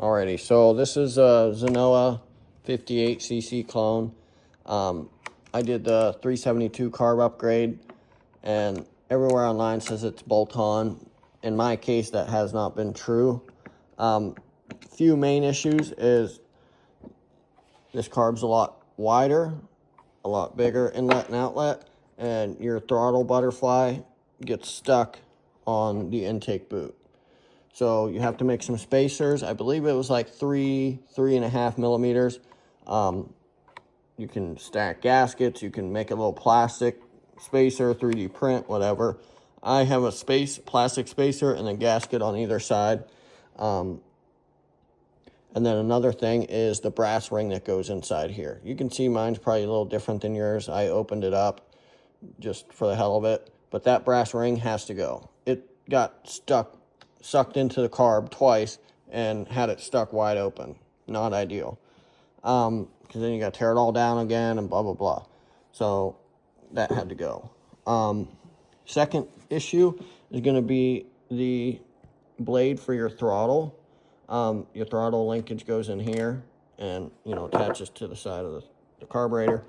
Alrighty, so this is a Zenoah 58cc clone. I did the 372 carb upgrade, and everywhere online says it's bolt-on. In my case, that has not been true. Few main issues is this carb's a lot wider, a lot bigger inlet and outlet, and your throttle butterfly gets stuck on the intake boot. So you have to make some spacers. I believe it was like 3.5 millimeters. You can stack gaskets. You can make a little plastic spacer, 3D print, whatever. I have a plastic spacer and a gasket on either side. And then another thing is the brass ring that goes inside here. You can see mine's probably a little different than yours. I opened it up just for the hell of it. But that brass ring has to go. It got sucked into the carb twice and had it stuck wide open. Not ideal. Because then you got to tear it all down again and blah, blah, blah. So that had to go. Second issue is going to be the blade for your throttle. Your throttle linkage goes in here and, attaches to the side of the carburetor.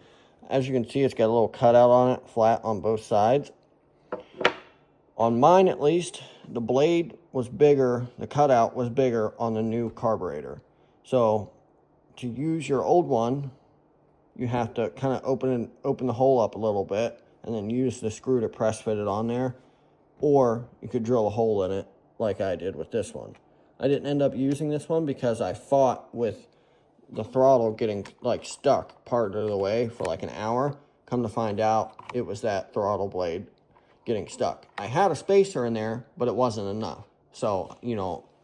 As you can see, it's got a little cutout on it, flat on both sides. On mine, at least, the blade was bigger, the cutout was bigger on the new carburetor. So to use your old one, you have to kind of open the hole up a little bit and then use the screw to press fit it on there. Or you could drill a hole in it like I did with this one. I didn't end up using this one because I fought with the throttle getting stuck part of the way for like an hour. Come to find out, it was that throttle blade getting stuck. I had a spacer in there, but it wasn't enough. So,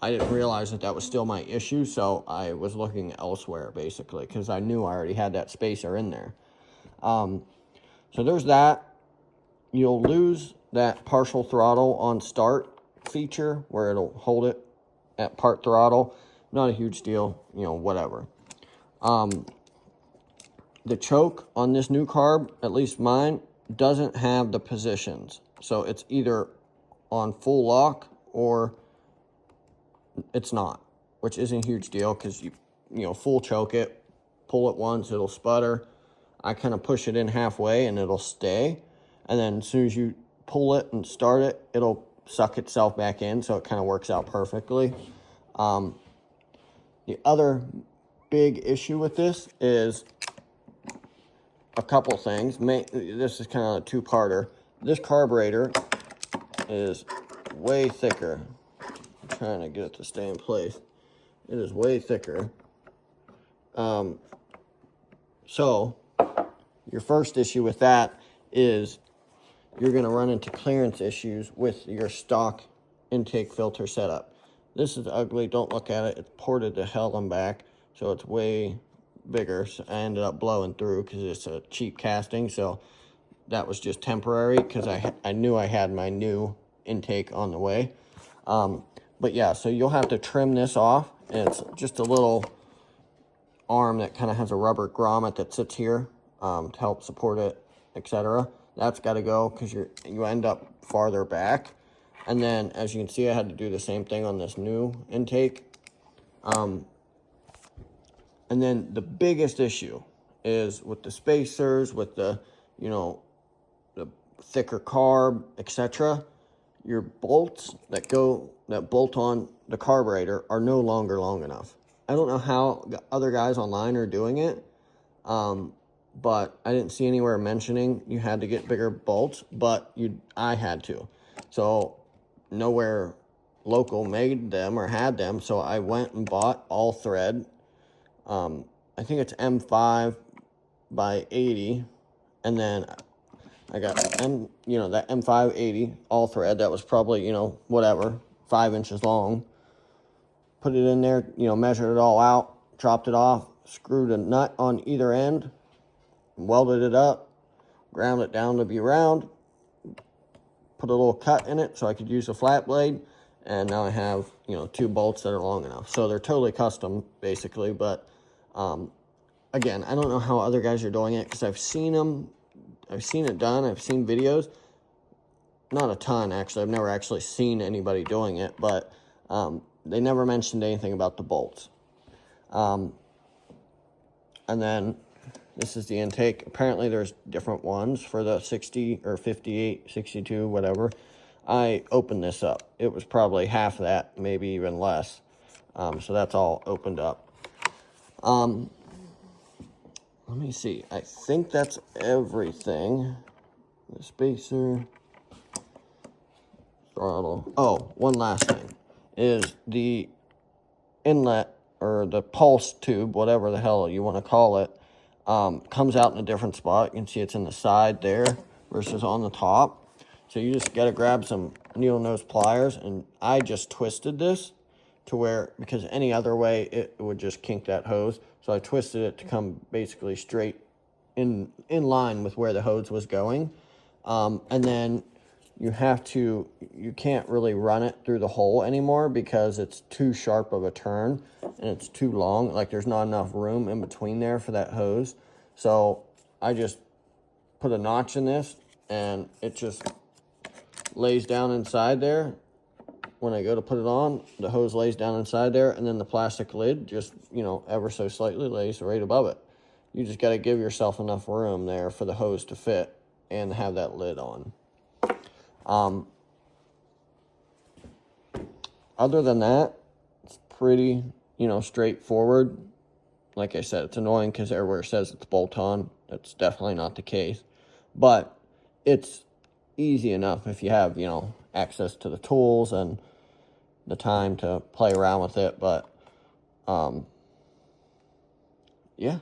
I didn't realize that was still my issue, so I was looking elsewhere, basically, because I knew I already had that spacer in there. So there's that. You'll lose that partial throttle on start feature, where it'll hold it at part throttle. Not a huge deal, whatever. The choke on this new carb, at least mine, doesn't have the positions. So it's either on full lock or it's not, which isn't a huge deal because you full choke it, pull it once, it'll sputter. I kind of push it in halfway and it'll stay. And then as soon as you pull it and start it, it'll suck itself back in. So it kind of works out perfectly. The other big issue with this is a couple things. This is kind of a two-parter. This carburetor is way thicker. I'm trying to get it to stay in place. It is way thicker. So your first issue with that is you're going to run into clearance issues with your stock intake filter setup. This is ugly. Don't look at it. It's ported to hell and back, so it's way bigger. So I ended up blowing through because it's a cheap casting. So that was just temporary because I knew I had my new intake on the way. But yeah, so you'll have to trim this off. And it's just a little arm that kind of has a rubber grommet that sits here to help support it, etc. That's got to go because you end up farther back. And then, as you can see, I had to do the same thing on this new intake. And then the biggest issue is with the spacers, with the, the thicker carb, etc. Your bolts that bolt on the carburetor are no longer long enough. I don't know how other guys online are doing it, but I didn't see anywhere mentioning you had to get bigger bolts, but I had to. So nowhere local made them or had them, so I went and bought all thread. I think it's M5 by 80, and then I got that M5 80 all thread. That was probably, whatever, 5 inches long. Put it in there, measured it all out, chopped it off, screwed a nut on either end, welded it up, ground it down to be round, put a little cut in it so I could use a flat blade, and now I have, 2 bolts that are long enough. So they're totally custom, basically, but again, I don't know how other guys are doing it because I've seen it done, I've seen videos. Not a ton, actually. I've never actually seen anybody doing it, but they never mentioned anything about the bolts. And then this is the intake. Apparently there's different ones for the 60 or 58, 62, whatever. I opened this up. It was probably half that, maybe even less. So that's all opened up. Let me see. I think that's everything. The spacer, throttle. Oh, one last thing is the inlet or the pulse tube, whatever the hell you want to call it, comes out in a different spot. You can see it's in the side there versus on the top. So you just got to grab some needle nose pliers, and I just twisted this to where, because any other way it would just kink that hose. So I twisted it to come basically straight in line with where the hose was going. And then you can't really run it through the hole anymore because it's too sharp of a turn and it's too long. Like there's not enough room in between there for that hose. So I just put a notch in this and it just lays down inside there. When I go to put it on, the hose lays down inside there, and then the plastic lid just, ever so slightly lays right above it. You just got to give yourself enough room there for the hose to fit and have that lid on. Other than that, it's pretty, straightforward. Like I said, it's annoying because everywhere it says it's bolt-on. That's definitely not the case. But it's easy enough if you have, access to the tools and the time to play around with it. But, yeah.